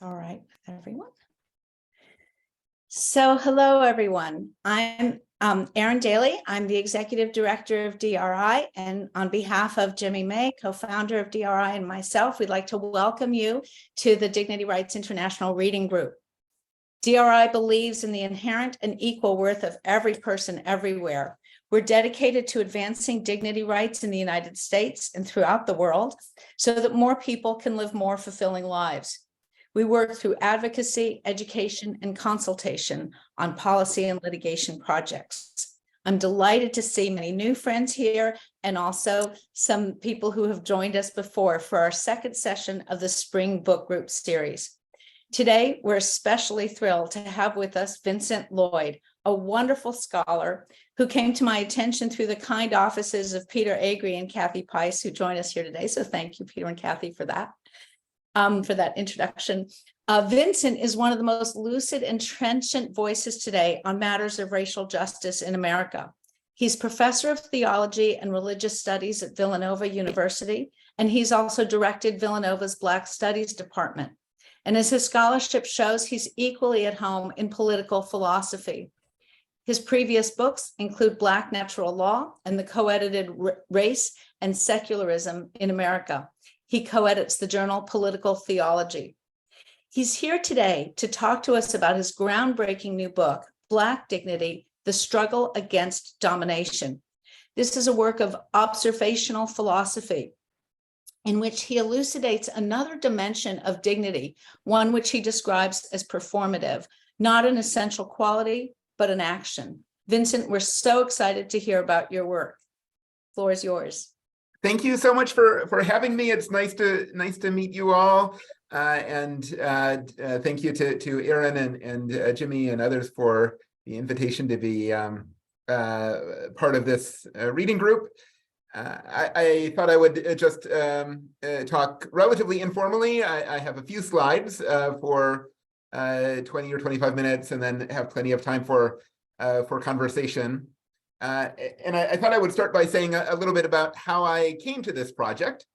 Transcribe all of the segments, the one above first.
All right, everyone. So hello, everyone. I'm Erin Daly. I'm the Executive Director of DRI, and on behalf of Jimmy May, co-founder of DRI, and myself, we'd like to welcome you to the Dignity Rights International Reading Group. DRI believes in the inherent and equal worth of every person everywhere. We're dedicated to advancing dignity rights in the United States and throughout the world so that more people can live more fulfilling lives. We work through advocacy, education, and consultation on policy and litigation projects. I'm delighted to see many new friends here and also some people who have joined us before for our second session of the Spring Book Group series. Today, we're especially thrilled to have with us Vincent Lloyd, a wonderful scholar who came to my attention through the kind offices of Peter Agri and Kathy Pice, who join us here today. So thank you, Peter and Kathy, for that introduction. Vincent is one of the most lucid and trenchant voices today on matters of racial justice in America. He's professor of theology and religious studies at Villanova University, and he's also directed Villanova's Black Studies Department. And as his scholarship shows, he's equally at home in political philosophy. His previous books include Black Natural Law and the co-edited Race and Secularism in America. He co-edits the journal Political Theology. He's here today to talk to us about his groundbreaking new book, Black Dignity: The Struggle Against Domination. This is a work of observational philosophy in which he elucidates another dimension of dignity, one which he describes as performative, not an essential quality, but an action. Vincent, we're so excited to hear about your work. The floor is yours. Thank you so much for having me. It's nice to meet you all, and thank you to Erin and Jimmy and others for the invitation to be part of this reading group. I thought I would just talk relatively informally. I have a few slides for 20 or 25 minutes, and then have plenty of time for conversation. And I thought I would start by saying a little bit about how I came to this project.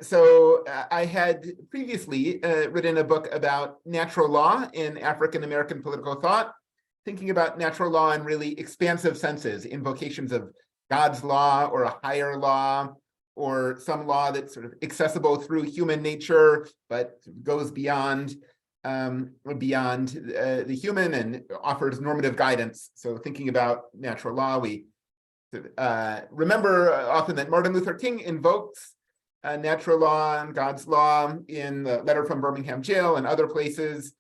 So I had previously written a book about natural law in African American political thought, thinking about natural law in really expansive senses, invocations of God's law or a higher law, or some law that's sort of accessible through human nature, but goes beyond the human and offers normative guidance. So thinking about natural law, we remember often that Martin Luther King invokes natural law and God's law in the letter from Birmingham jail and other places.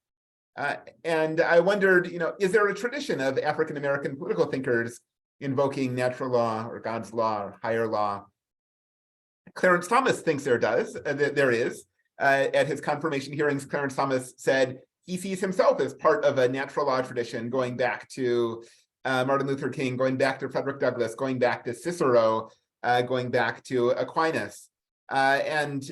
And I wondered, is there a tradition of African American political thinkers invoking natural law or God's law or higher law? Clarence Thomas thinks there is. At his confirmation hearings, Clarence Thomas said he sees himself as part of a natural law tradition going back to Martin Luther King, going back to Frederick Douglass, going back to Cicero, going back to Aquinas. And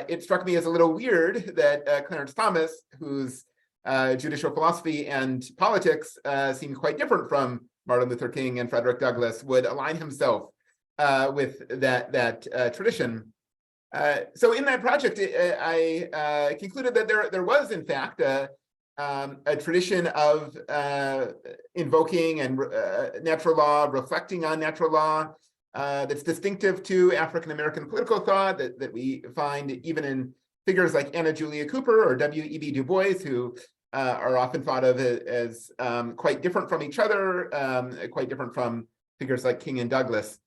it struck me as a little weird that Clarence Thomas, whose judicial philosophy and politics seem quite different from Martin Luther King and Frederick Douglass, would align himself with that tradition. So in that project, I concluded that there was, in fact, a tradition of invoking and natural law, reflecting on natural law, that's distinctive to African American political thought, that we find even in figures like Anna Julia Cooper or W.E.B. Du Bois, who are often thought of as quite different from each other, quite different from figures like King and Douglass.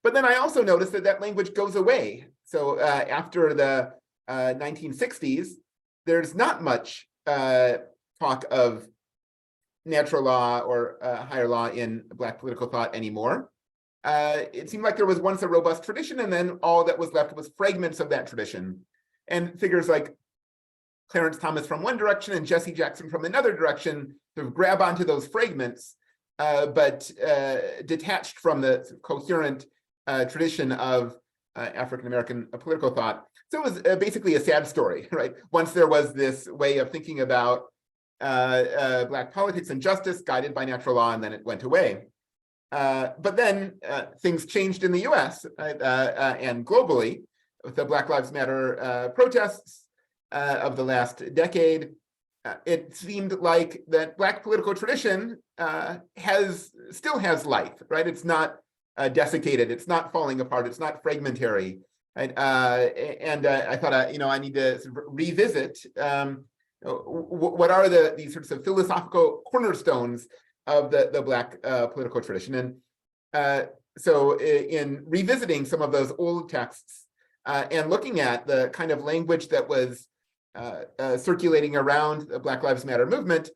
But then I also noticed that language goes away. So after the 1960s, there's not much talk of natural law or higher law in Black political thought anymore. It seemed like there was once a robust tradition, and then all that was left was fragments of that tradition. And figures like Clarence Thomas from one direction and Jesse Jackson from another direction sort of grab onto those fragments, but detached from the coherent tradition of African American political thought. So it was basically a sad story, right? Once there was this way of thinking about Black politics and justice guided by natural law, and then it went away. But then things changed in the US and globally with the Black Lives Matter protests. of the last decade, it seemed like that Black political tradition still has life, right? It's not desiccated, it's not falling apart, it's not fragmentary. Right? I thought, I need to sort of revisit what are these sorts of philosophical cornerstones of the Black political tradition. And so in revisiting some of those old texts and looking at the kind of language that was circulating around the Black Lives Matter movement,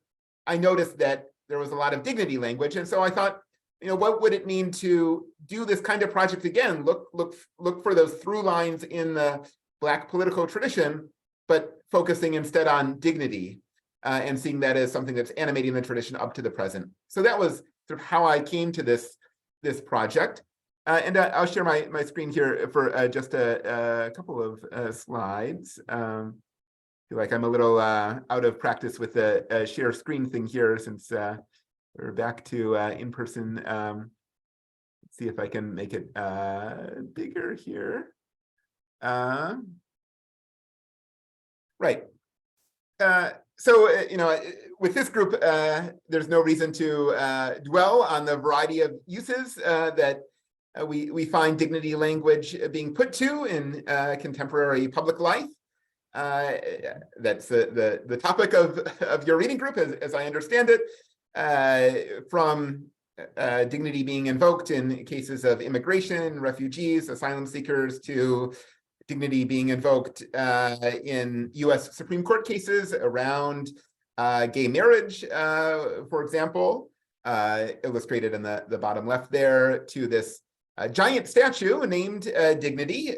I noticed that there was a lot of dignity language. And so I thought, what would it mean to do this kind of project again? Look for those through lines in the Black political tradition, but focusing instead on dignity and seeing that as something that's animating the tradition up to the present. So that was sort of how I came to this project. And I'll share my screen here for just a couple of slides. I feel like I'm a little out of practice with the share screen thing here since we're back to in-person. Let's see if I can make it bigger here. Right. So, with this group, there's no reason to dwell on the variety of uses that we find dignity language being put to in contemporary public life. That's the topic of your reading group, as I understand it, from dignity being invoked in cases of immigration, refugees, asylum seekers, to dignity being invoked in US Supreme Court cases around gay marriage, for example, illustrated in the bottom left there, to this giant statue named Dignity,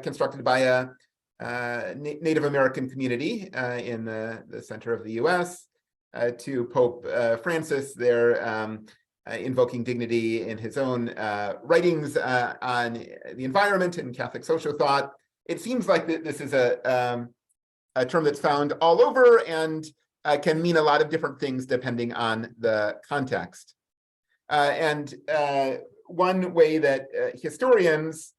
constructed by a Native American community in the center of the US, to Pope Francis there, invoking dignity in his own writings on the environment and Catholic social thought. It seems like this is a term that's found all over and can mean a lot of different things depending on the context. And one way that historians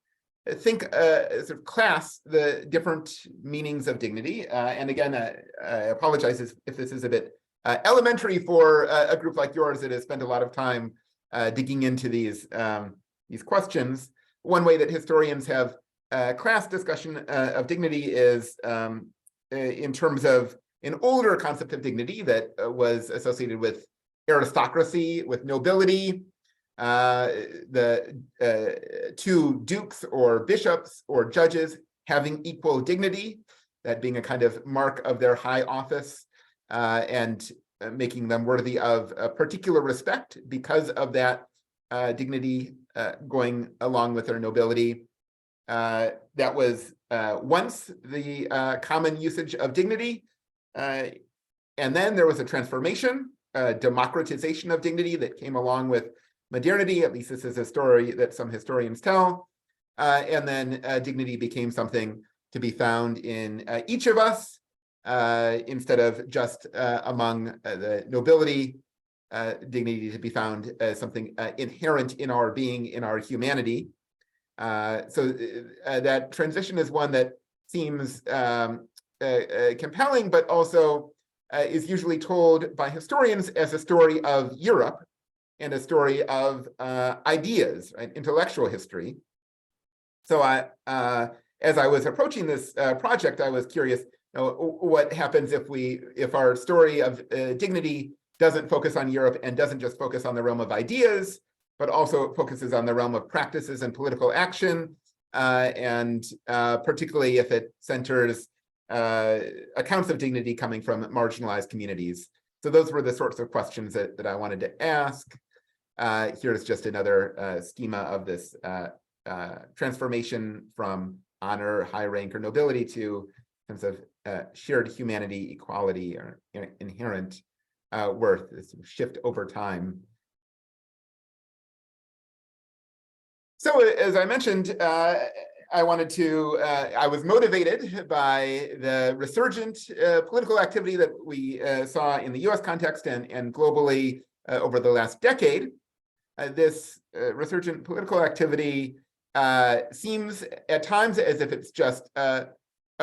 think sort of class the different meanings of dignity, and again, I apologize if this is a bit elementary for a group like yours that has spent a lot of time digging into these questions. One way that historians have class discussion of dignity is in terms of an older concept of dignity that was associated with aristocracy, with nobility, the two dukes or bishops or judges having equal dignity, that being a kind of mark of their high office, and making them worthy of a particular respect because of that dignity going along with their nobility. That was once the common usage of dignity. And then there was a transformation, democratization of dignity that came along with modernity. At least this is a story that some historians tell. And then dignity became something to be found in each of us, instead of just among the nobility. Dignity to be found as something inherent in our being, in our humanity. So that transition is one that seems compelling, but also is usually told by historians as a story of Europe and a story of ideas, right? Intellectual history. So as I was approaching this project, I was curious, what happens if our story of dignity doesn't focus on Europe and doesn't just focus on the realm of ideas, but also focuses on the realm of practices and political action, and particularly if it centers accounts of dignity coming from marginalized communities. So those were the sorts of questions that I wanted to ask. Here's just another schema of this transformation from honor, high rank, or nobility to sense of shared humanity, equality, or inherent worth, this shift over time. So as I mentioned, I was motivated by the resurgent political activity that we saw in the US context and globally over the last decade. This resurgent political activity seems at times as if it's just a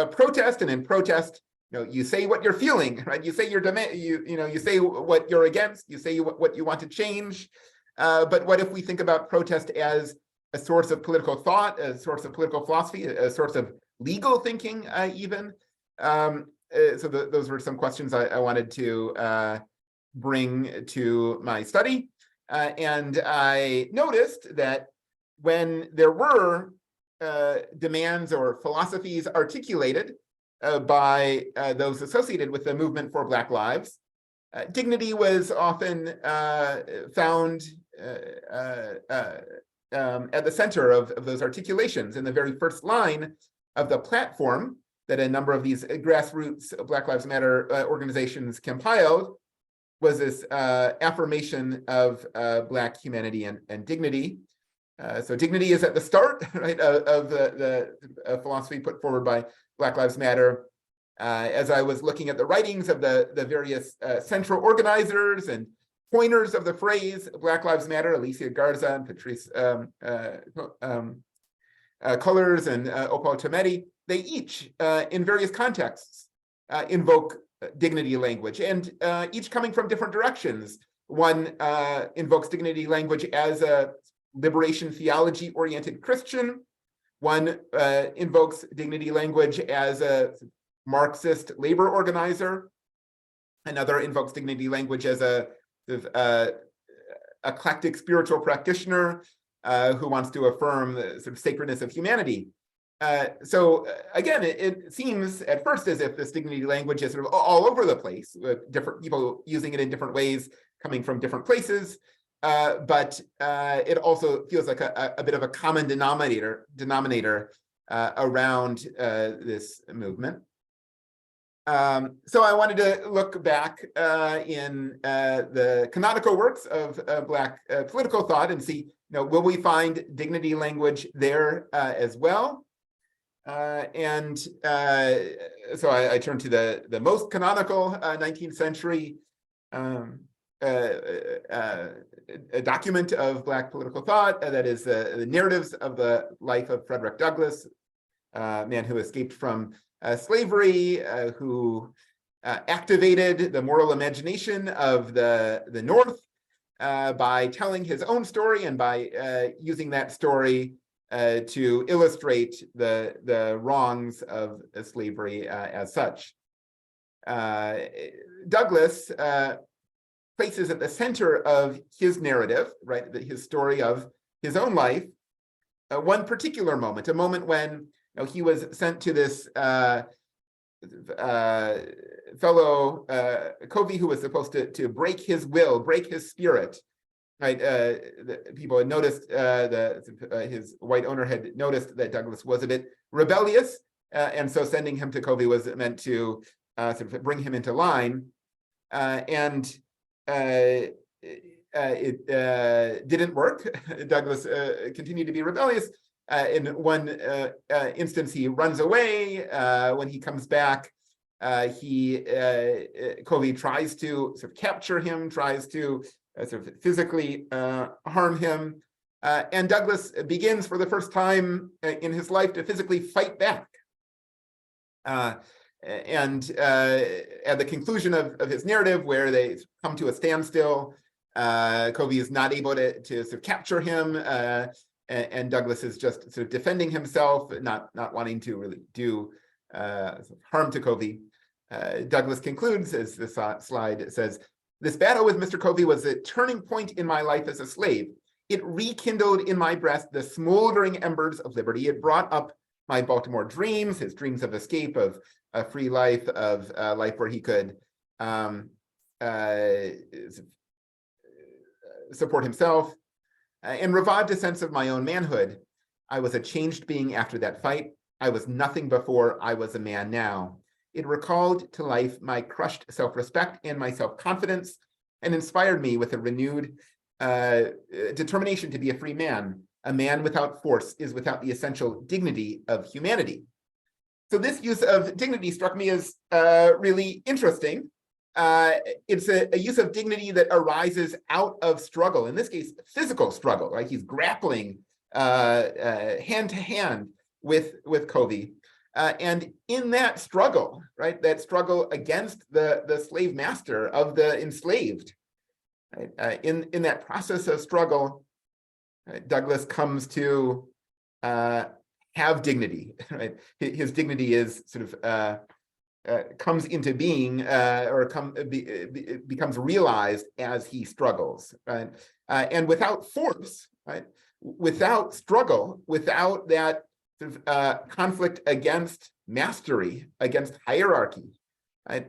protest, and in protest, you say what you're feeling, right? You say your demand, you say what you're against, you say what you want to change. But what if we think about protest as a source of political thought, a source of political philosophy, a source of legal thinking, even? Those were some questions I wanted to bring to my study. And I noticed that when there were demands or philosophies articulated by those associated with the movement for Black lives, dignity was often found at the center of those articulations. In the very first line of the platform that a number of these grassroots Black Lives Matter organizations compiled was this affirmation of Black humanity and dignity. So dignity is at the start, right, of the philosophy put forward by Black Lives Matter. As I was looking at the writings of the various central organizers and pointers of the phrase Black Lives Matter, Alicia Garza and Patrice Cullors and Opal Tometi, they each, in various contexts, invoke dignity language, and each coming from different directions. One invokes dignity language as a liberation theology-oriented Christian. One invokes dignity language as a Marxist labor organizer. Another invokes dignity language as a eclectic spiritual practitioner who wants to affirm the sort of sacredness of humanity. So again, it seems at first as if this dignity language is sort of all over the place, with different people using it in different ways, coming from different places. But it also feels like a bit of a common denominator around this movement. So I wanted to look back in the canonical works of Black political thought and see, will we find dignity language there as well? So I turned to the most canonical 19th century a document of Black political thought, that is the narratives of the life of Frederick Douglass, a man who escaped from slavery, who activated the moral imagination of the North by telling his own story and by using that story to illustrate the wrongs of slavery as such. Douglass places at the center of his narrative, right, his story of his own life, one particular moment, a moment when he was sent to this fellow Covey, who was supposed to break his will, break his spirit. Right, people had noticed, his white owner had noticed that Douglass was a bit rebellious, and so sending him to Covey was meant to sort of bring him into line. It didn't work. Douglass continued to be rebellious. In one instance, he runs away. When he comes back, Covey tries to sort of capture him, tries to sort of physically harm him. And Douglass begins for the first time in his life to physically fight back. And at the conclusion of his narrative, where they come to a standstill, Covey is not able to sort of capture him, and Douglass is just sort of defending himself, not wanting to really do harm to Covey. Douglass concludes, as this slide says, "This battle with Mr. Covey was a turning point in my life as a slave. It rekindled in my breast the smoldering embers of liberty. It brought up my Baltimore dreams, his dreams of escape, of a free life, of a life where he could support himself, and revived a sense of my own manhood. I was a changed being after that fight. I was nothing before, I was a man now. It recalled to life my crushed self-respect and my self-confidence, and inspired me with a renewed determination to be a free man. A man without force is without the essential dignity of humanity." So this use of dignity struck me as really interesting. It's a use of dignity that arises out of struggle, in this case, physical struggle, right? He's grappling hand to hand with Covey. And in that struggle, right, that struggle against the slave master of the enslaved, right, in that process of struggle, Douglass comes to have dignity, right? His dignity is sort of comes into being or becomes realized as he struggles, right? And without force, right? Without struggle, without that sort of conflict against mastery, against hierarchy, right?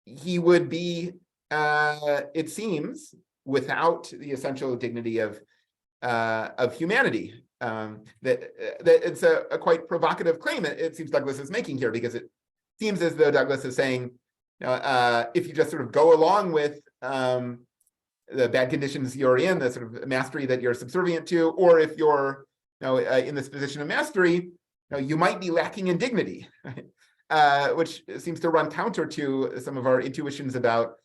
He would be, it seems, without the essential dignity of humanity. That it's a quite provocative claim it seems Douglass is making here, because it seems as though Douglass is saying, if you just sort of go along with the bad conditions you're in, the sort of mastery that you're subservient to, or if you're in this position of mastery, you might be lacking in dignity, right? Which seems to run counter to some of our intuitions about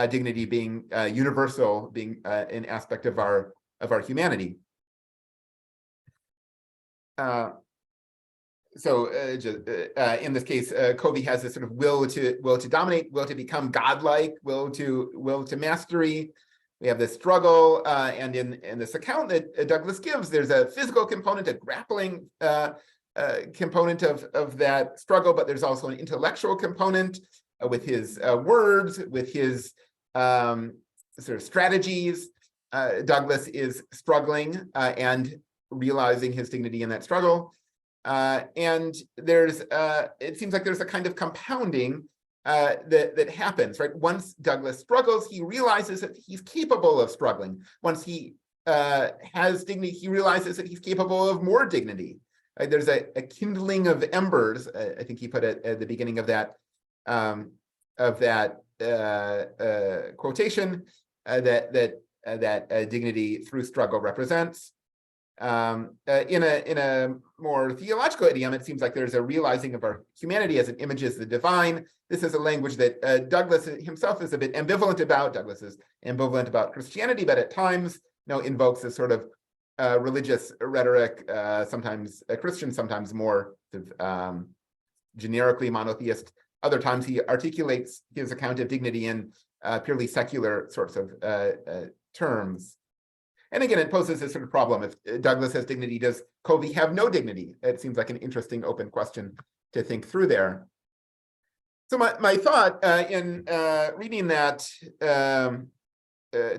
dignity being universal, being an aspect of our humanity. So in this case, Covey has this sort of will to dominate, will to become godlike, will to mastery. We have this struggle, and in this account that Douglass gives, there's a physical component, a grappling component of that struggle, but there's also an intellectual component with his words, with his sort of strategies. Douglass is struggling and realizing his dignity in that struggle. And there's, it seems like there's a kind of compounding that happens, right? Once Douglass struggles, he realizes that he's capable of struggling. Once he has dignity, he realizes that he's capable of more dignity. Right? There's a kindling of embers, I think he put it at the beginning of that quotation, that dignity through struggle represents. In a more theological idiom, it seems like there's a realizing of our humanity as it images the divine. This is a language that Douglass himself is a bit ambivalent about. Douglass is ambivalent about Christianity, but at times, invokes a sort of religious rhetoric, sometimes a Christian, sometimes more sort of, generically monotheist. Other times he articulates his account of dignity in purely secular sorts of terms. And again, it poses this sort of problem. If Douglass has dignity, does Covey have no dignity? It seems like an interesting open question to think through there. So my thought in reading that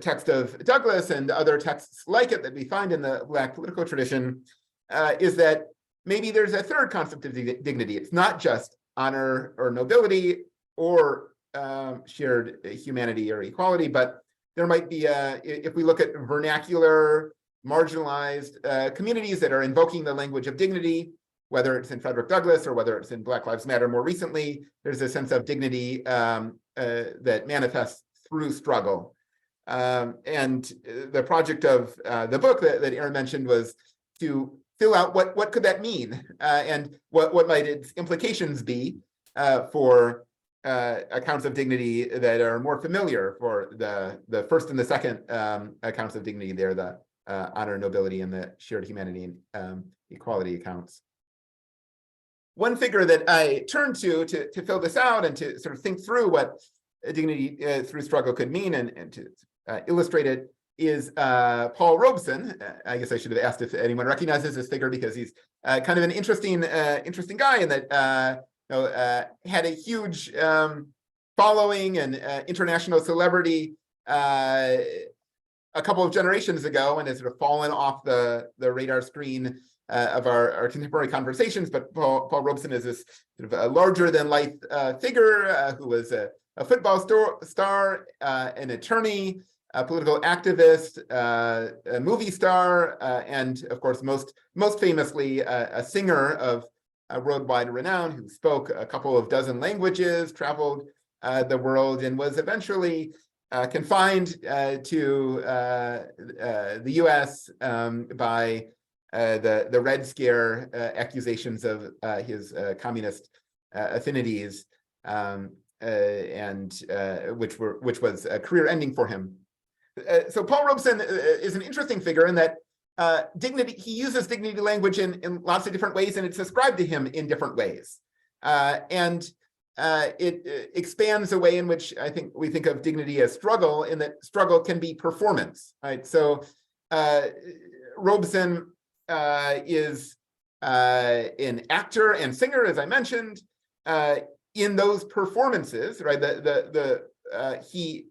text of Douglass and other texts like it that we find in the Black political tradition is that maybe there's a third concept of dignity. It's not just honor or nobility or shared humanity or equality, but there might be, if we look at vernacular, marginalized communities that are invoking the language of dignity, whether it's in Frederick Douglass or whether it's in Black Lives Matter more recently, there's a sense of dignity that manifests through struggle. And the project of the book that Aaron mentioned was to fill out what could that mean, and what might its implications be for accounts of dignity that are more familiar for the first and the second accounts of dignity there, the honor, nobility, and the shared humanity and equality accounts. One figure that I turned to fill this out and to sort of think through what dignity through struggle could mean and to illustrate it is Paul Robeson. I guess I should have asked if anyone recognizes this figure, because he's kind of an interesting guy in that had a huge following and international celebrity a couple of generations ago, and has sort of fallen off the radar screen of our contemporary conversations. But Paul Robeson is this sort of a larger than life figure who was a football star, an attorney, a political activist, a movie star, and of course, most famously, a singer of worldwide renown, who spoke a couple of dozen languages, traveled the world, and was eventually confined to the US by the Red Scare accusations of his communist affinities, and which was a career ending for him. So Paul Robeson is an interesting figure in that dignity, he uses dignity language in lots of different ways, and it's ascribed to him in different ways. And it expands the way in which I think we think of dignity as struggle, in that struggle can be performance, right? So Robeson is an actor and singer, as I mentioned. In those performances, right, he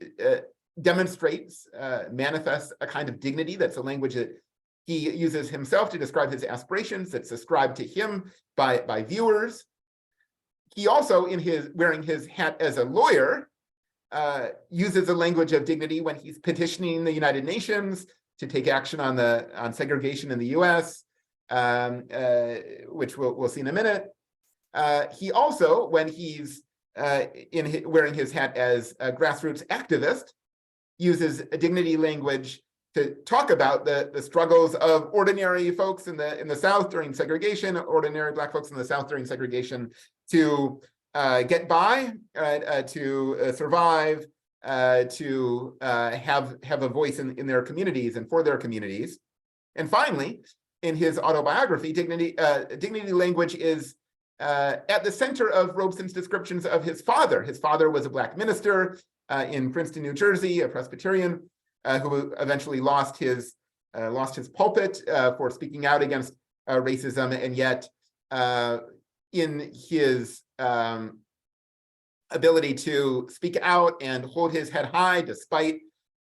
demonstrates, manifests a kind of dignity that's a language that he uses himself to describe his aspirations, that's ascribed to him by viewers. He also, in his wearing his hat as a lawyer, uses a language of dignity when he's petitioning the United Nations to take action on segregation in the U.S., which we'll see in a minute. He also, when he's wearing his hat as a grassroots activist, uses a dignity language to talk about the struggles of ordinary folks in the South during segregation, ordinary Black folks in the South during segregation, to get by, to survive, to have a voice in their communities and for their communities. And finally, in his autobiography, dignity language is at the center of Robeson's descriptions of his father. His father was a Black minister in Princeton, New Jersey, a Presbyterian, who eventually lost his pulpit for speaking out against racism, and yet in his ability to speak out and hold his head high despite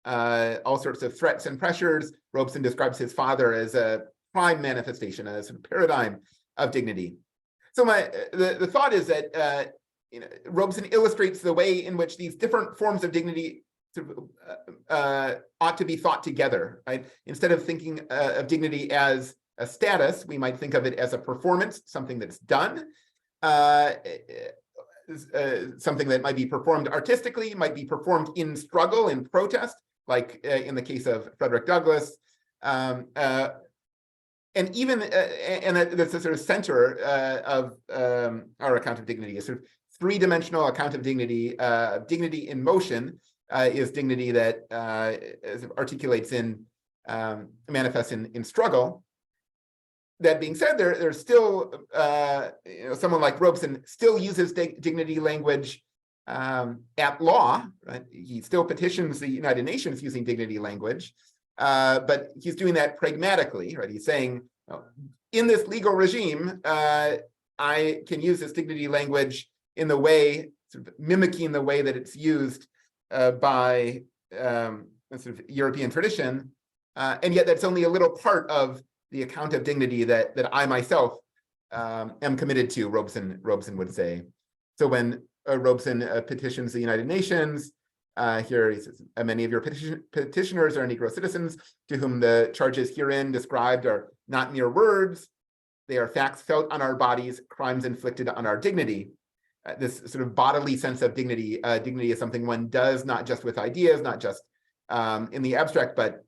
all sorts of threats and pressures, Robeson describes his father as a prime manifestation, a sort of paradigm of dignity. So the thought is that Robeson illustrates the way in which these different forms of dignity ought to be thought together, right? Instead of thinking of dignity as a status, we might think of it as a performance, something that's done, something that might be performed artistically, might be performed in struggle, in protest, like in the case of Frederick Douglass. And even, and that's the sort of center of our account of dignity, a sort of three-dimensional account of dignity. Dignity in motion is dignity that articulates in, manifests in struggle. That being said, there's still, someone like Robeson still uses dignity language at law, right? He still petitions the United Nations using dignity language. But he's doing that pragmatically, right? He's saying, in this legal regime, I can use this dignity language in the way, sort of mimicking the way that it's used by a sort of European tradition, and yet that's only a little part of the account of dignity that I myself am committed to, Robeson would say. So when Robeson petitions the United Nations, here he says, many of your petitioners are Negro citizens to whom the charges herein described are not mere words. They are facts felt on our bodies, crimes inflicted on our dignity. This sort of bodily sense of dignity. Dignity is something one does not just with ideas, not just in the abstract, but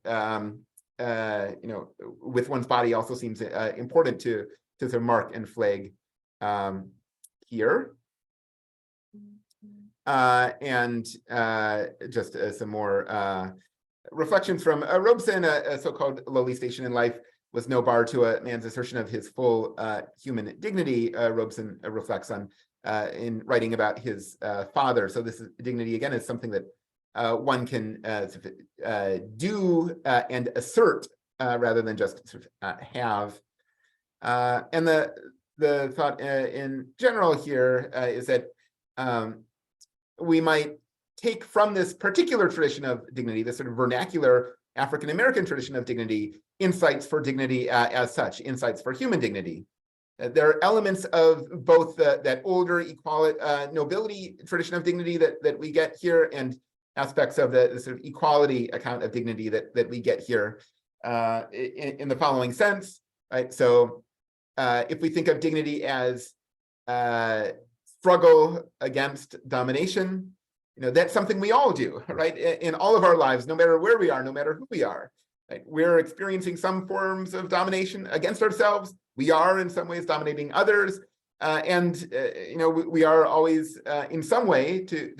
with one's body also seems important to sort of mark and flag here. And just some more reflections from Robeson. A so-called lowly station in life was no bar to a man's assertion of his full human dignity. Robeson reflects on in writing about his father. So this dignity, again, is something that one can do and assert rather than just sort of have. And the thought in general here is that we might take from this particular tradition of dignity, this sort of vernacular African-American tradition of dignity, insights for dignity as such, insights for human dignity. There are elements of both that older equality, nobility tradition of dignity that we get here, and aspects of the sort of equality account of dignity that we get here in the following sense, right? So if we think of dignity as struggle against domination, that's something we all do, right? In all of our lives, no matter where we are, no matter who we are, right? We're experiencing some forms of domination against ourselves. We are in some ways dominating others. We are always in some way to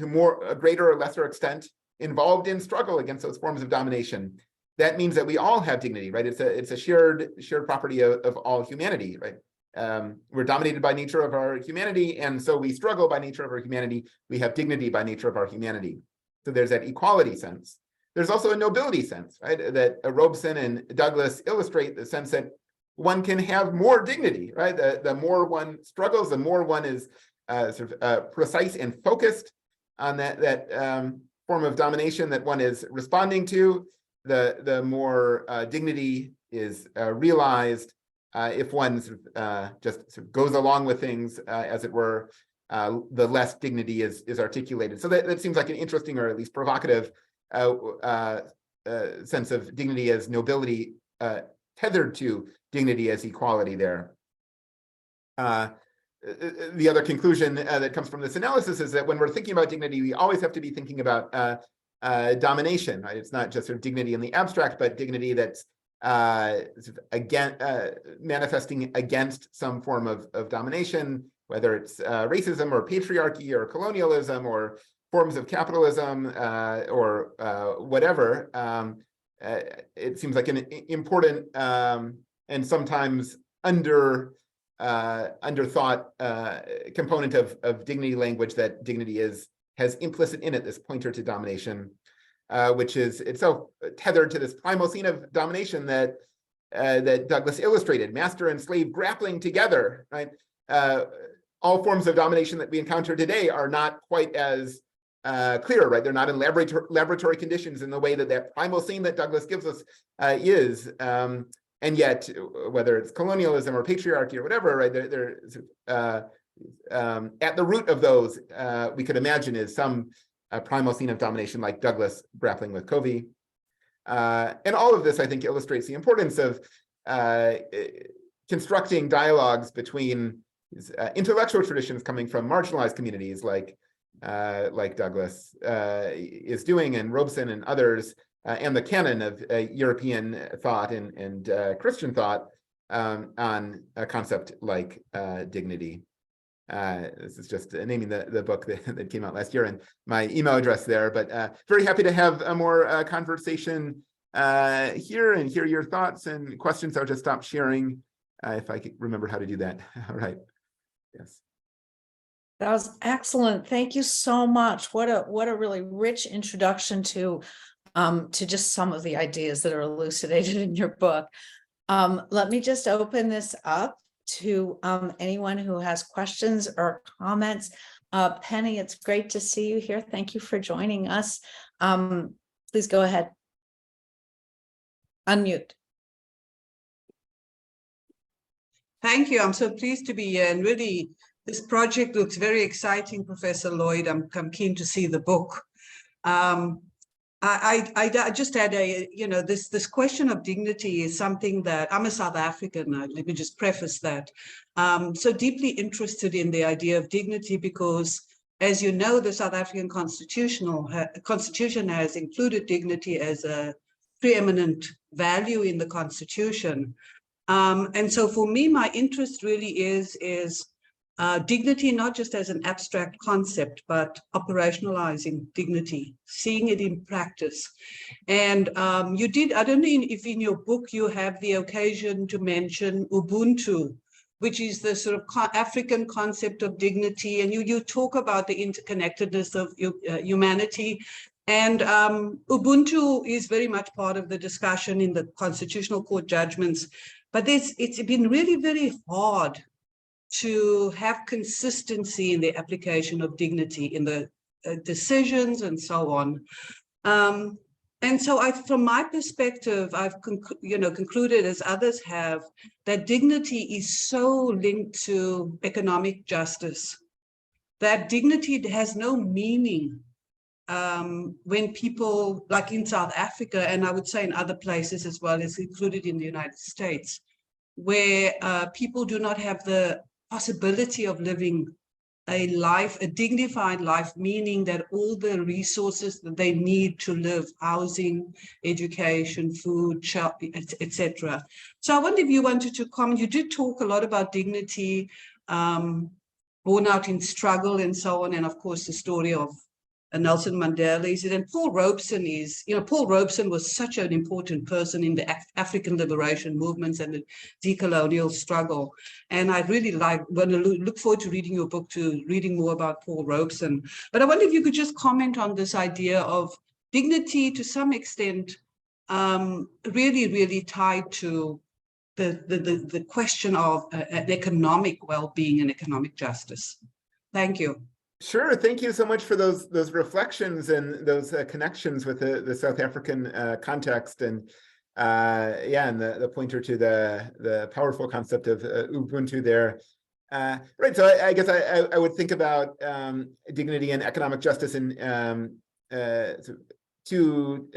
a greater or lesser extent involved in struggle against those forms of domination. that means that we all have dignity, right? It's a shared property of all humanity, right? We're dominated by nature of our humanity, and so we struggle by nature of our humanity. We have dignity by nature of our humanity. So there's that equality sense. There's also a nobility sense, right? That Robeson and Douglas illustrate the sense that one can have more dignity, right? The more one struggles, the more one is precise and focused on that form of domination that one is responding to, the more dignity is realized if one just goes along with things, as it were, the less dignity is articulated. So that seems like an interesting, or at least provocative, sense of dignity as nobility tethered to dignity as equality there. The other conclusion that comes from this analysis is that when we're thinking about dignity, we always have to be thinking about domination, right? It's not just sort of dignity in the abstract, but dignity that's again manifesting against some form of domination, whether it's racism or patriarchy or colonialism or forms of capitalism or whatever. It seems like an important and sometimes underthought component of dignity language, that dignity has implicit in it this pointer to domination, which is itself tethered to this primal scene of domination that Douglas illustrated, master and slave grappling together, right? All forms of domination that we encounter today are not quite as clear, right? They're not in laboratory conditions in the way that primal scene that Douglas gives us is. And yet, whether it's colonialism or patriarchy or whatever, right, at the root of those, we could imagine is some primal scene of domination, like Douglas grappling with Covey. And all of this, I think, illustrates the importance of constructing dialogues between intellectual traditions coming from marginalized communities, like Douglas is doing, and Robeson and others, and the canon of European thought and Christian thought on a concept like dignity. This is just naming the book that came out last year and my email address there, but very happy to have a more conversation here and hear your thoughts and questions. I'll just stop sharing if I can remember how to do that. All right. Yes. That was excellent. Thank you so much. What a really rich introduction to just some of the ideas that are elucidated in your book. Let me just open this up to anyone who has questions or comments. Penny, it's great to see you here. Thank you for joining us. Please go ahead. Unmute. Thank you. I'm so pleased to be here, and really this project looks very exciting, Professor Lloyd. I'm keen to see the book. I just had this question of dignity is something that I'm a South African. Let me just preface that. So deeply interested in the idea of dignity because, as you know, the South African Constitution has included dignity as a preeminent value in the Constitution. And so for me, my interest really is dignity, not just as an abstract concept, but operationalizing dignity, seeing it in practice. And you did, I don't know if in your book you have the occasion to mention Ubuntu, which is the sort of African concept of dignity. And you talk about the interconnectedness of humanity. And Ubuntu is very much part of the discussion in the Constitutional Court judgments. But it's been really very hard to have consistency in the application of dignity in the decisions and so on. And so from my perspective, I've concluded, as others have, that dignity is so linked to economic justice, that dignity has no meaning when people, like in South Africa, and I would say in other places as well, as included in the United States, where people do not have the possibility of living a dignified life, meaning that all the resources that they need to live, housing, education, food, shelter, etc. So I wonder if you wanted to comment. You did talk a lot about dignity, born out in struggle and so on, and of course the story of Nelson Mandela is it, and Paul Robeson is, Paul Robeson was such an important person in the African liberation movements and the decolonial struggle. And I really want to look forward to reading your book, to reading more about Paul Robeson. But I wonder if you could just comment on this idea of dignity to some extent, really, really tied to the question of economic well-being and economic justice. Thank you. Sure. Thank you so much for those reflections and those connections with the South African context, and and the pointer to the powerful concept of Ubuntu there. Right. So I guess I would think about dignity and economic justice in two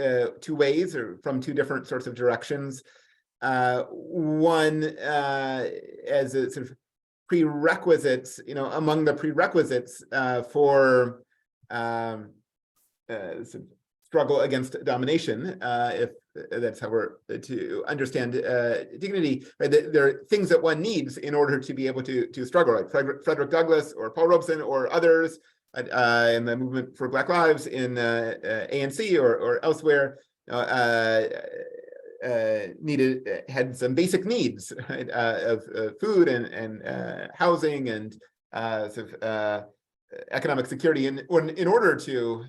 ways, or from two different sorts of directions. One as a sort of prerequisites, among the prerequisites for struggle against domination, if that's how we're to understand dignity, right? There are things that one needs in order to be able to struggle, right? Frederick Douglass or Paul Robeson or others in the movement for Black Lives in ANC or elsewhere, had some basic needs, right, of food and housing and sort of economic security in order to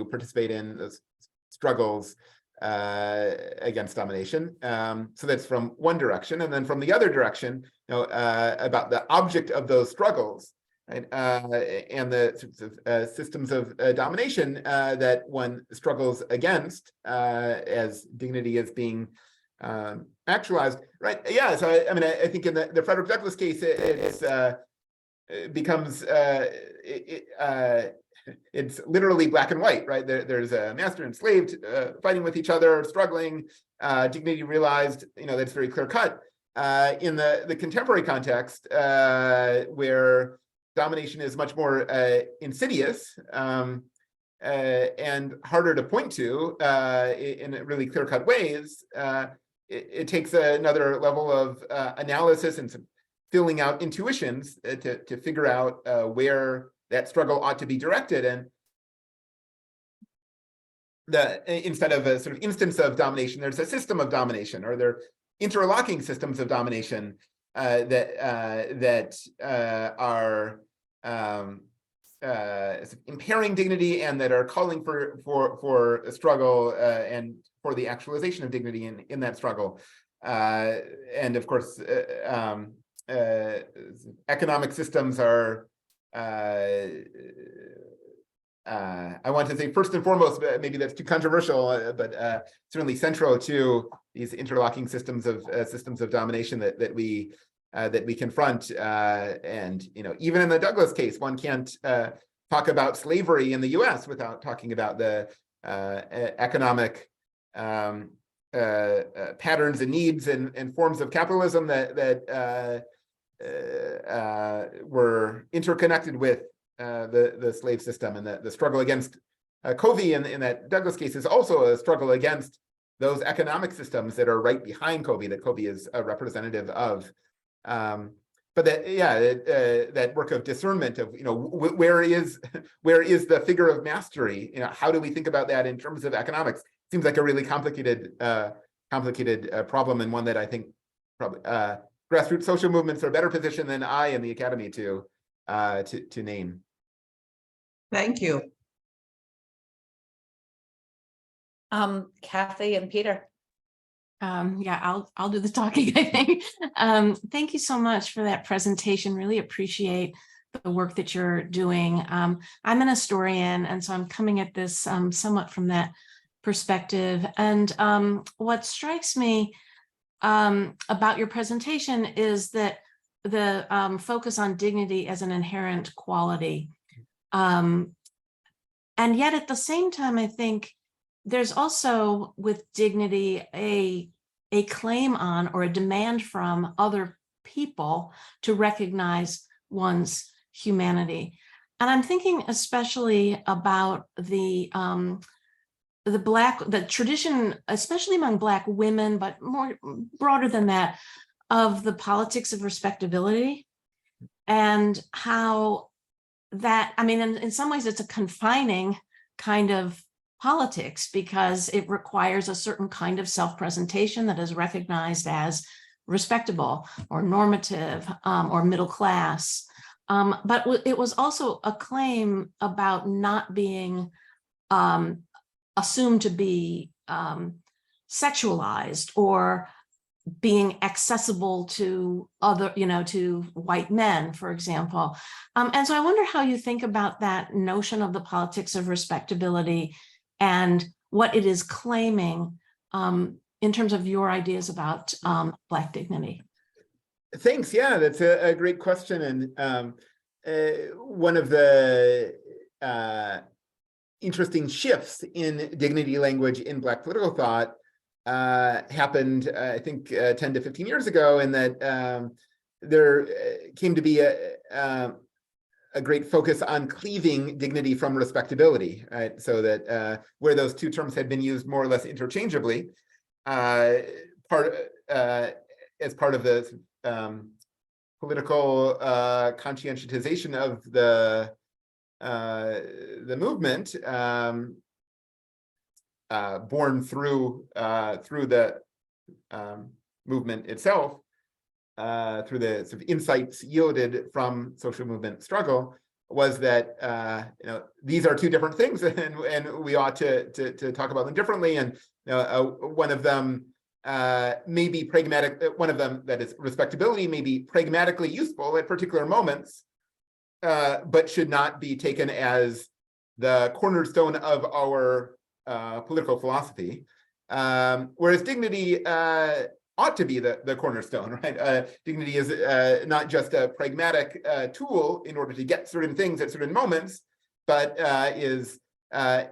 participate in those struggles against domination. So that's from one direction, and then from the other direction, about the object of those struggles. Right, and the sorts of systems of domination that one struggles against as dignity is being actualized. Right? Yeah. So I think in the Frederick Douglass case, it becomes it's literally black and white. Right? There's a master and slave fighting with each other, struggling. Dignity realized. That's very clear cut. In the contemporary context, where domination is much more insidious and harder to point to in really clear-cut ways. It takes another level of analysis and some filling out intuitions to figure out where that struggle ought to be directed. And instead of a sort of instance of domination, there's a system of domination, or there are interlocking systems of domination that are impairing dignity and that are calling for a struggle and for the actualization of dignity in that struggle. And of course, economic systems are, I want to say first and foremost, but maybe that's too controversial, but certainly central to these interlocking systems of domination that we confront. And even in the Douglass case, one can't talk about slavery in the U.S. without talking about the economic patterns and needs and forms of capitalism that were interconnected with the slave system. And the struggle against Covey in that Douglass case is also a struggle against those economic systems that are right behind Covey, that Covey is a representative of. But that work of discernment of where is the figure of mastery? How do we think about that in terms of economics? Seems like a really complicated problem, and one that I think probably grassroots social movements are better positioned than I and the academy to name. Thank you. Kathy and Peter. I'll do the talking, I think. Thank you so much for that presentation. Really appreciate the work that you're doing. I'm an historian, and so I'm coming at this somewhat from that perspective. And what strikes me about your presentation is that the focus on dignity as an inherent quality. And yet at the same time, I think there's also with dignity a claim on or a demand from other people to recognize one's humanity. And I'm thinking especially about the tradition, especially among Black women, but more broader than that, of the politics of respectability, and how that, I mean, in some ways it's a confining kind of politics because it requires a certain kind of self-presentation that is recognized as respectable or normative or middle class. But it was also a claim about not being assumed to be sexualized or being accessible to other, to white men, for example. And so I wonder how you think about that notion of the politics of respectability and what it is claiming in terms of your ideas about Black dignity. Thanks. Yeah, that's a great question. And one of the interesting shifts in dignity language in Black political thought happened, I think, 10 to 15 years ago, in that there came to be a great focus on cleaving dignity from respectability, right? So that where those two terms had been used more or less interchangeably, as part of the political conscientization of the movement, born through the movement itself, through the sort of insights yielded from social movement struggle, was that these are two different things, and we ought to talk about them differently. And one of them may be pragmatic. One of them, that is respectability, may be pragmatically useful at particular moments, but should not be taken as the cornerstone of our political philosophy, whereas dignity ought to be the cornerstone, right? Dignity is not just a pragmatic tool in order to get certain things at certain moments, but is a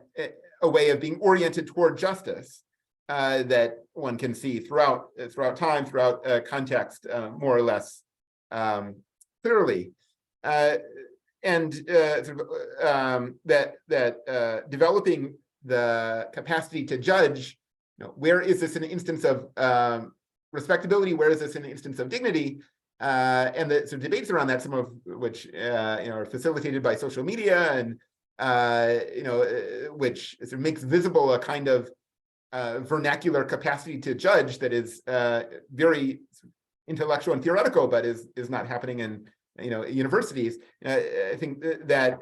way of being oriented toward justice that one can see throughout time, throughout context, more or less clearly. And that developing the capacity to judge, where is this an instance of respectability, where is this an instance of dignity, and the sort of debates around that, some of which are facilitated by social media, and which sort of makes visible a kind of vernacular capacity to judge that is very intellectual and theoretical, but is not happening in universities. I think that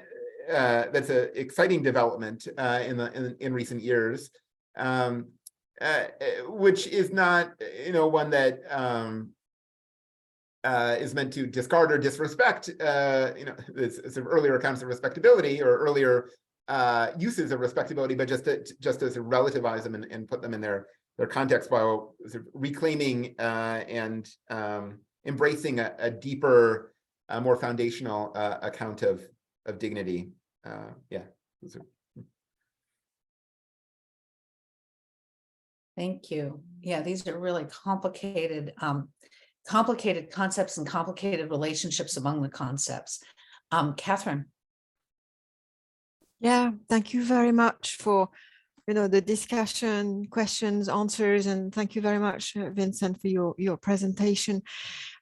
that's an exciting development in recent years, which is not one that is meant to discard or disrespect this sort of earlier accounts of respectability or earlier uses of respectability, but just to sort of relativize them and put them in their context, while sort of reclaiming and embracing a deeper, more foundational account of dignity. Yeah. Thank you. Yeah, these are really complicated concepts and complicated relationships among the concepts. Catherine. Yeah, thank you very much for the discussion, questions, answers, and thank you very much, Vincent, for your presentation.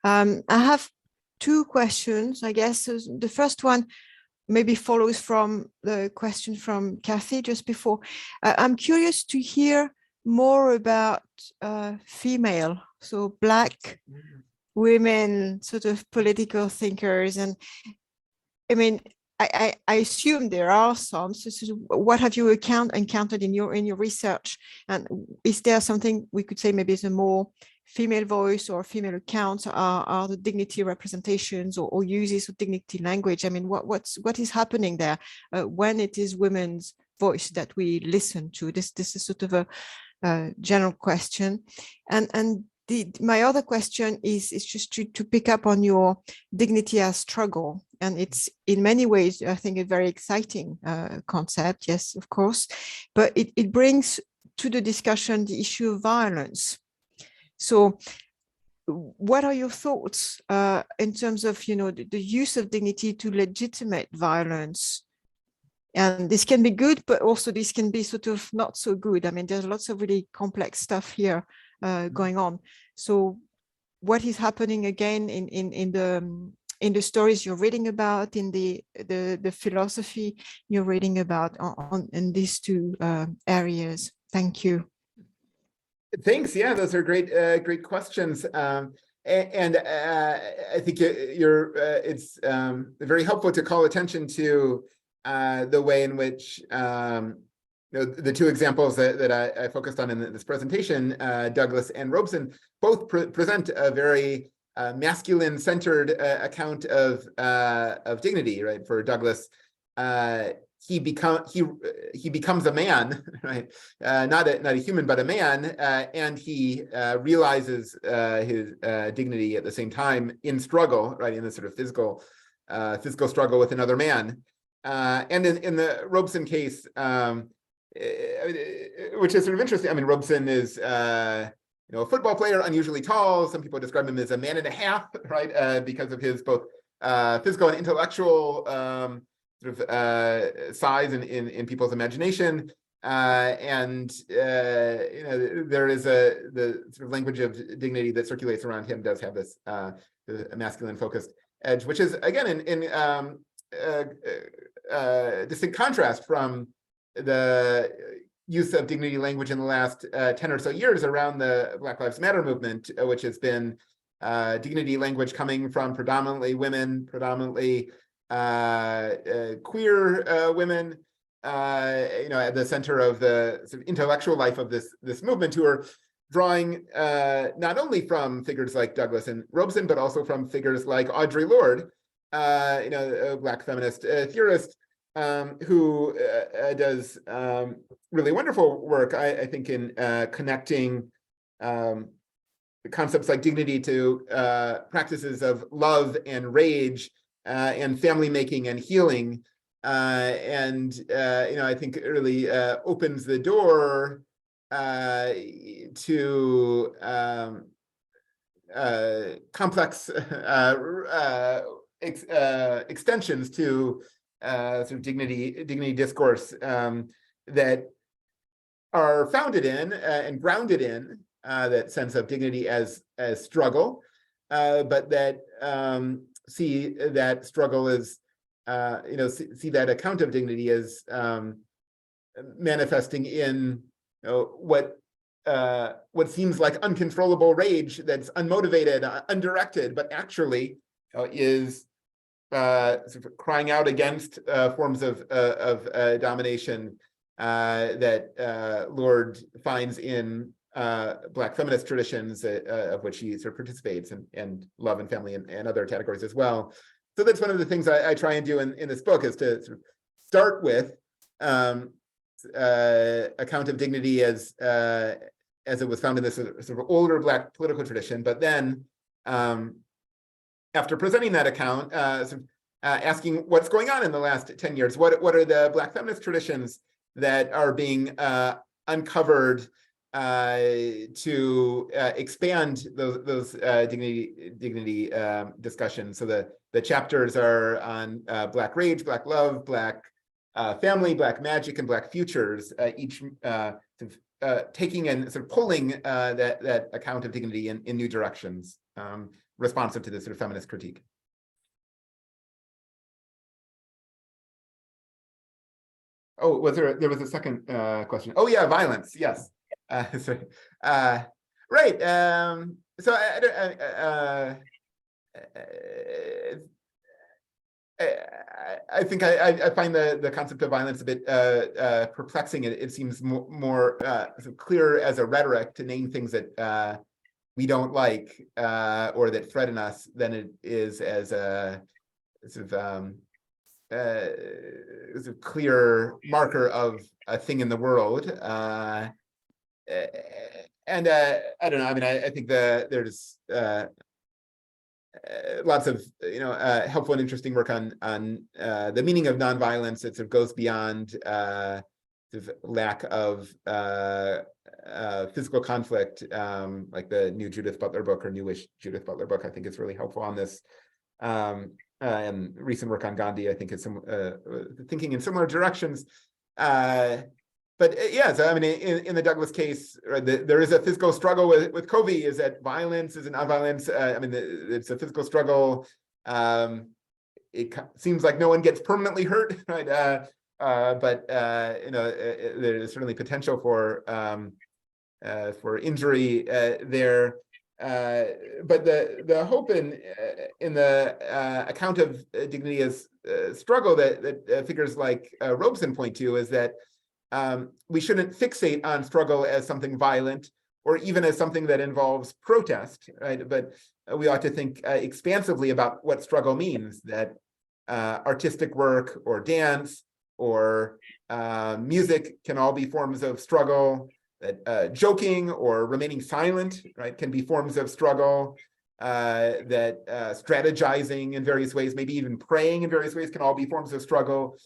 I have two questions, I guess. So the first one maybe follows from the question from Kathy just before. I'm curious to hear more about female, so Black women, sort of political thinkers. And I mean, I assume there are some. So what have you encountered in your research? And is there something we could say maybe is a more female voice or female accounts are the dignity representations or uses of dignity language? I mean, what is happening there when it is women's voice that we listen to? This is sort of a general question. And my other question is just to pick up on your dignity as struggle. And it's in many ways, I think, a very exciting concept, yes, of course, but it brings to the discussion the issue of violence. So what are your thoughts in terms of, the use of dignity to legitimate violence? And this can be good, but also this can be sort of not so good. I mean, there's lots of really complex stuff here going on. So what is happening again in in the stories you're reading about, in the philosophy you're reading about in these two areas? Thank you. Thanks. Yeah, those are great questions. And I think it's very helpful to call attention to the way in which the two examples that I focused on in this presentation, Douglas and Robeson, both present a very masculine-centered account of dignity. Right, for Douglas, he becomes a man, right? Not a human, but a man, and he realizes his dignity at the same time in struggle, right? In this sort of physical struggle with another man. And in the Robeson case, which is sort of interesting. I mean, Robeson is a football player, unusually tall. Some people describe him as a man and a half, right? Because of his both physical and intellectual size in people's imagination, and there is the sort of language of dignity that circulates around him does have this masculine focused edge, which is again in distinct contrast from the use of dignity language in the last 10 or so years around the Black Lives Matter movement, which has been dignity language coming from predominantly women, predominantly queer women, at the center of the sort of intellectual life of this movement, who are drawing not only from figures like Douglas and Robeson, but also from figures like Audre Lorde, a Black feminist theorist, who does really wonderful work, I think, in connecting concepts like dignity to practices of love and rage, and family making and healing, and I think it really opens the door to complex extensions to sort of dignity discourse that are founded in and grounded in that sense of dignity as struggle, but that see that struggle as see that account of dignity as manifesting in what seems like uncontrollable rage that's unmotivated, undirected, but actually is sort of crying out against forms of domination that Lorde finds in Black feminist traditions, of which he sort of participates, and love and family and other categories as well. So that's one of the things I try and do in this book, is to sort of start with account of dignity as it was found in this sort of older Black political tradition, but then after presenting that account, sort of asking what's going on in the last 10 years. What are the Black feminist traditions that are being uncovered to expand those dignity discussions? So the chapters are on Black rage, Black love, Black family, Black magic, and Black futures, each sort of taking and sort of pulling that account of dignity in new directions, responsive to this sort of feminist critique. Oh, there was a second question. Oh yeah, violence. Yes. Right. So I think I find the concept of violence a bit perplexing. It seems more sort of clear as a rhetoric to name things that we don't like or that threaten us than it is as a sort of is a clear marker of a thing in the world. And I don't know. I mean, I think there's lots of helpful and interesting work on the meaning of nonviolence. It sort of goes beyond sort of lack of physical conflict, like the new Judith Butler book, or newish Judith Butler book. I think it's really helpful on this. And recent work on Gandhi, I think, is some thinking in similar directions. But yeah, so I mean, in the Douglas case, right, there is a physical struggle with Covey. Is that violence? Is it nonviolence? I mean, it's a physical struggle it seems like no one gets permanently hurt, right? But there's certainly potential for injury there. But the hope in the account of dignity as struggle that figures like Robeson point to is that we shouldn't fixate on struggle as something violent or even as something that involves protest, right? But we ought to think expansively about what struggle means, that artistic work or dance or music can all be forms of struggle, that joking or remaining silent, right, can be forms of struggle, that strategizing in various ways, maybe even praying in various ways, can all be forms of struggle.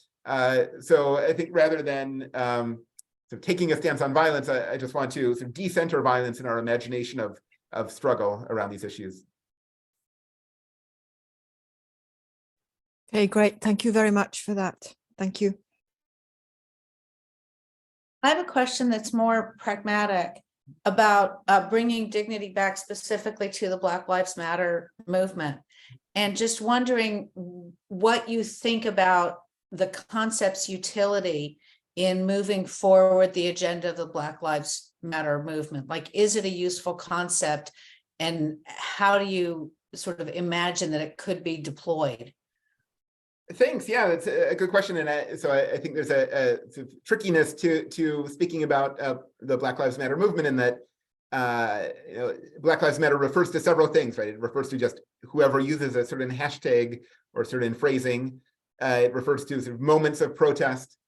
So I think rather than sort of taking a stance on violence, I just want to sort of decenter violence in our imagination of struggle around these issues. Okay, great. Thank you very much for that. Thank you. I have a question that's more pragmatic about bringing dignity back specifically to the Black Lives Matter movement, and just wondering what you think about the concept's utility in moving forward the agenda of the Black Lives Matter movement. Like, is it a useful concept, and how do you sort of imagine that it could be deployed? Thanks. Yeah, that's a good question, and so I think there's a sort of trickiness to speaking about the Black Lives Matter movement, in that Black Lives Matter refers to several things, right? It refers to just whoever uses a certain hashtag or certain phrasing. It refers to sort of moments of protest.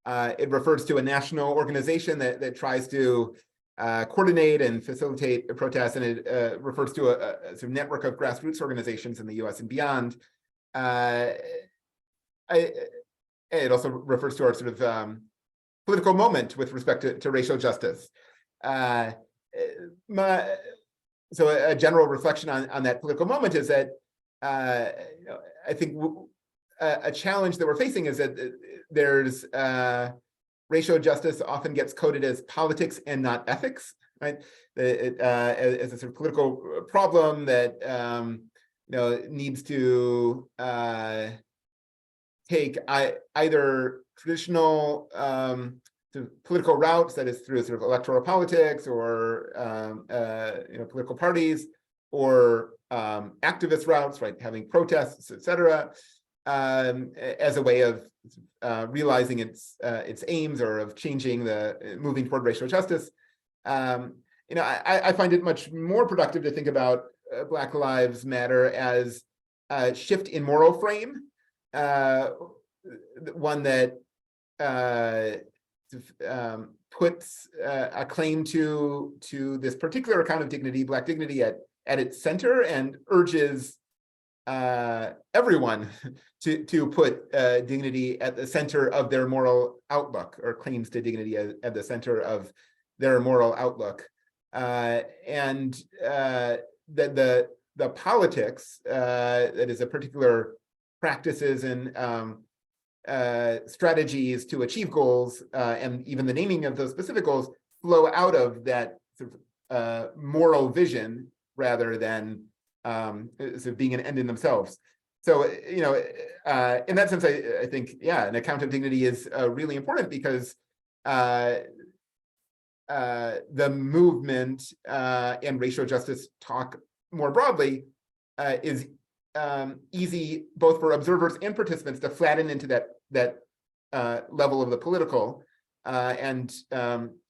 It refers to a national organization that tries to coordinate and facilitate a protest, and it refers to a sort of network of grassroots organizations in the U.S. and beyond. It also refers to our sort of political moment with respect to racial justice. So a general reflection on that political moment is that I think a challenge that we're facing is that there's racial justice often gets coded as politics and not ethics, right? As a sort of political problem that needs to take either traditional political routes, that is through sort of electoral politics or political parties, or activist routes, right, having protests, etc., as a way of realizing its aims, or of moving toward racial justice. I find it much more productive to think about Black Lives Matter as a shift in moral frame. One that puts a claim to this particular kind of dignity, Black dignity, at its center, and urges everyone to put dignity at the center of their moral outlook, or claims to dignity at the center of their moral outlook, and that the politics that is a particular practices and strategies to achieve goals, and even the naming of those specific goals, flow out of that sort of moral vision, rather than sort of being an end in themselves. So, in that sense, I think, yeah, an account of dignity is really important, because the movement and racial justice talk more broadly is easy both for observers and participants to flatten into that level of the political, and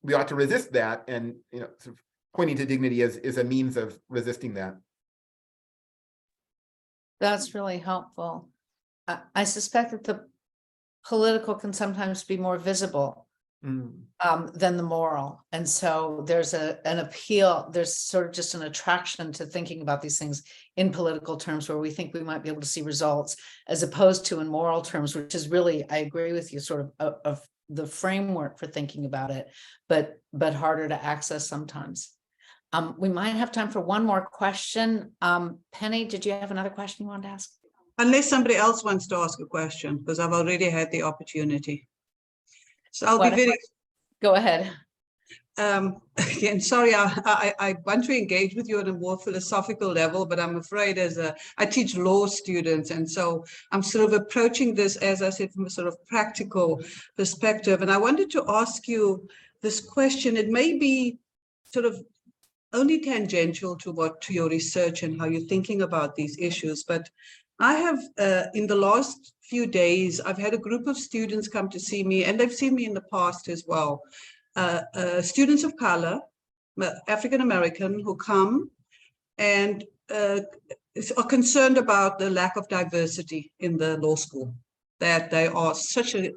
we ought to resist that, and sort of pointing to dignity is a means of resisting that. That's really helpful. I suspect that the political can sometimes be more visible than the moral. And so there's an appeal, there's sort of just an attraction to thinking about these things in political terms, where we think we might be able to see results, as opposed to in moral terms, which is really, I agree with you, sort of the framework for thinking about it, but harder to access sometimes. We might have time for one more question. Penny, did you have another question you wanted to ask? Unless somebody else wants to ask a question, because I've already had the opportunity. So I'll be very... Go ahead. again, sorry, I want to engage with you on a more philosophical level, but I'm afraid I teach law students. And so I'm sort of approaching this, as I said, from a sort of practical perspective. And I wanted to ask you this question. It may be sort of only tangential to your research and how you're thinking about these issues. But I have, in the last few days, I've had a group of students come to see me, and they've seen me in the past as well. Students of color, African American, who come and are concerned about the lack of diversity in the law school, that they are such a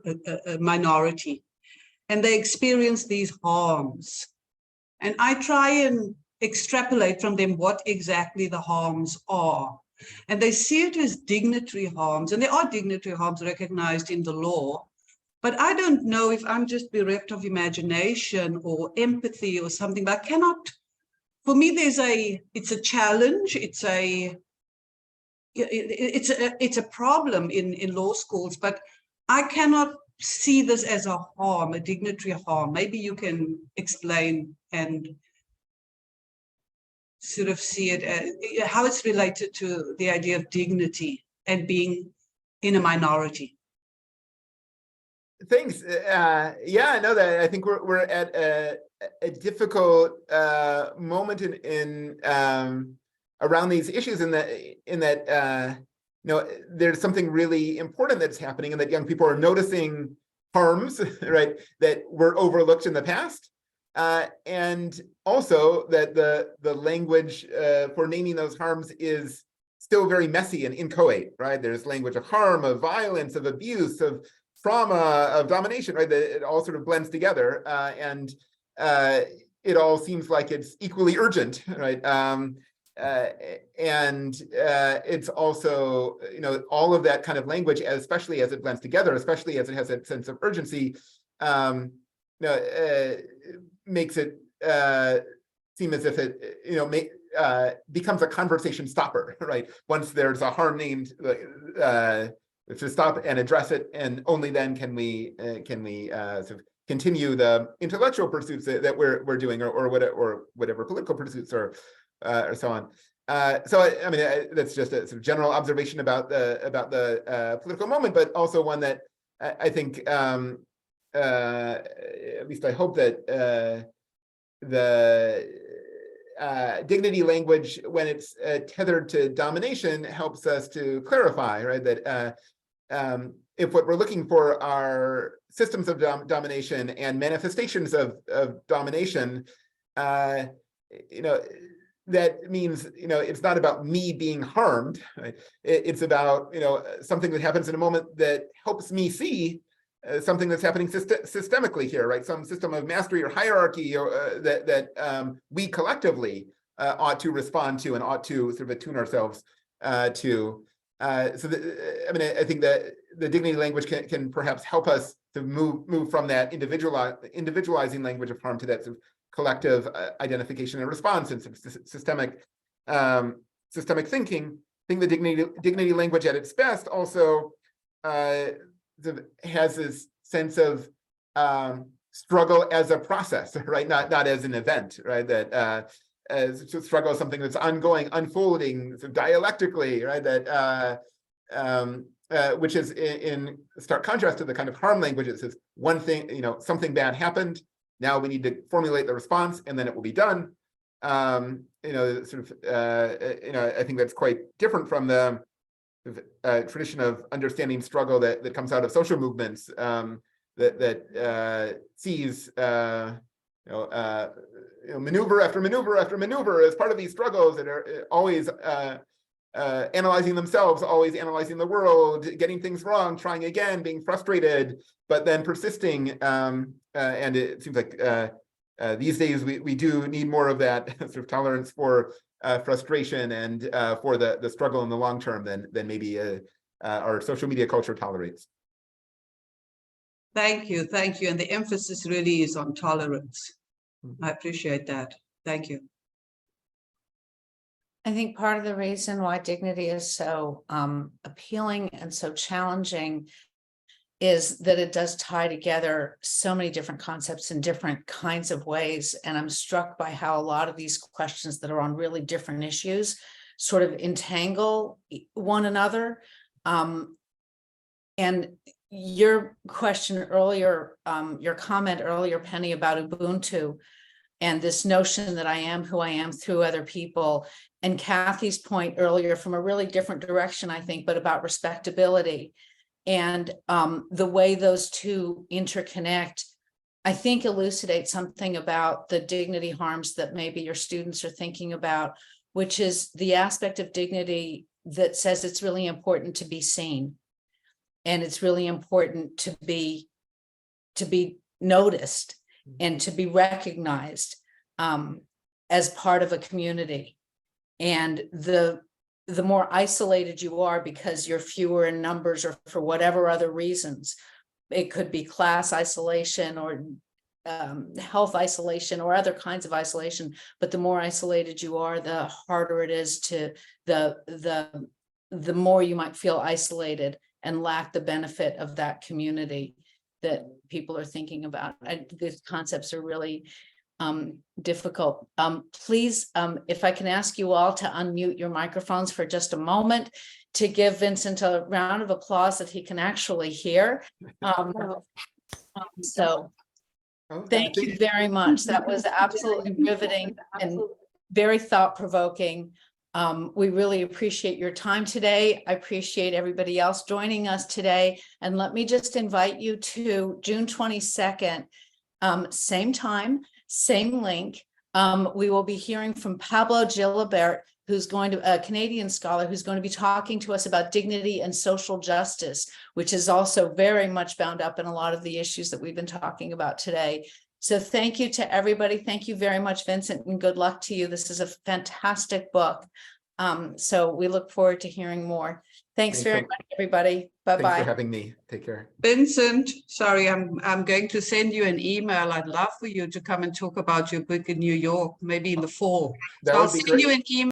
minority, and they experience these harms. And I try and extrapolate from them what exactly the harms are. And they see it as dignitary harms, and there are dignitary harms recognized in the law. But I don't know if I'm just bereft of imagination or empathy or something, but I cannot, for me, it's a challenge. It's a problem in law schools, but I cannot see this as a harm, a dignitary harm. Maybe you can explain and sort of see it as, how it's related to the idea of dignity and being in a minority. Thanks. Yeah, I know that. I think we're at a difficult moment in around these issues. In that there's something really important that's happening, and that young people are noticing harms, right, that were overlooked in the past, and also that the language for naming those harms is still very messy and inchoate, right? There's language of harm, of violence, of abuse, of trauma, of domination, right? That it all sort of blends together, and it all seems like it's equally urgent, right? And it's also, all of that kind of language, especially as it blends together, especially as it has a sense of urgency, makes it seem as if it, becomes a conversation stopper, right? Once there's a harm named, to stop and address it, and only then can we sort of continue the intellectual pursuits that we're doing, or whatever political pursuits or so on. So I mean, that's just a sort of general observation about the political moment, but also one that I think, at least I hope that the dignity language, when it's tethered to domination, helps us to clarify, right, that if what we're looking for are systems of domination and manifestations of domination, that means, it's not about me being harmed, right? It's about, something that happens in a moment that helps me see something that's happening systemically here, right? Some system of mastery or hierarchy, or that we collectively ought to respond to and ought to sort of attune ourselves to. I think that the dignity language can perhaps help us to move from that individualizing language of harm to that sort of collective identification and response and systemic thinking. I think the dignity language at its best also has this sense of struggle as a process, right? Not as an event, right? That struggle is something that's ongoing, unfolding sort of dialectically, right? That which is in stark contrast to the kind of harm language. It says one thing, something bad happened. Now we need to formulate the response, and then it will be done. I think that's quite different from the tradition of understanding struggle that comes out of social movements, that sees maneuver after maneuver after maneuver as part of these struggles that are always analyzing themselves, always analyzing the world, getting things wrong, trying again, being frustrated, but then persisting. And it seems like these days we do need more of that sort of tolerance for frustration and for the struggle in the long term than maybe our social media culture tolerates. Thank you. And the emphasis really is on tolerance. I appreciate that. Thank you. I think part of the reason why dignity is so appealing and so challenging is that it does tie together so many different concepts in different kinds of ways. And I'm struck by how a lot of these questions that are on really different issues sort of entangle one another. And your question earlier, your comment earlier, Penny, about Ubuntu and this notion that I am who I am through other people, and Kathy's point earlier from a really different direction, I think, but about respectability. And the way those two interconnect, I think elucidate something about the dignity harms that maybe your students are thinking about, which is the aspect of dignity that says it's really important to be seen. And it's really important to be noticed and to be recognized as part of a community. And the more isolated you are because you're fewer in numbers or for whatever other reasons, it could be class isolation or health isolation or other kinds of isolation, but the more isolated you are, the harder it is to the more you might feel isolated and lack the benefit of that community that people are thinking about. These concepts are really difficult. Please, if I can ask you all to unmute your microphones for just a moment to give Vincent a round of applause that he can actually hear. So thank you very much. That was absolutely riveting and very thought-provoking. We really appreciate your time today. I appreciate everybody else joining us today. And let me just invite you to June 22nd, same time, same link. We will be hearing from Pablo Gilabert, who's going to, a Canadian scholar, who's going to be talking to us about dignity and social justice, which is also very much bound up in a lot of the issues that we've been talking about today. So thank you to everybody. Thank you very much, Vincent, and good luck to you. This is a fantastic book. So we look forward to hearing more. Thanks very much, everybody. Bye-bye. Thanks for having me. Take care. Vincent, sorry, I'm going to send you an email. I'd love for you to come and talk about your book in New York, maybe in the fall. That So I'll would be send great. you an email.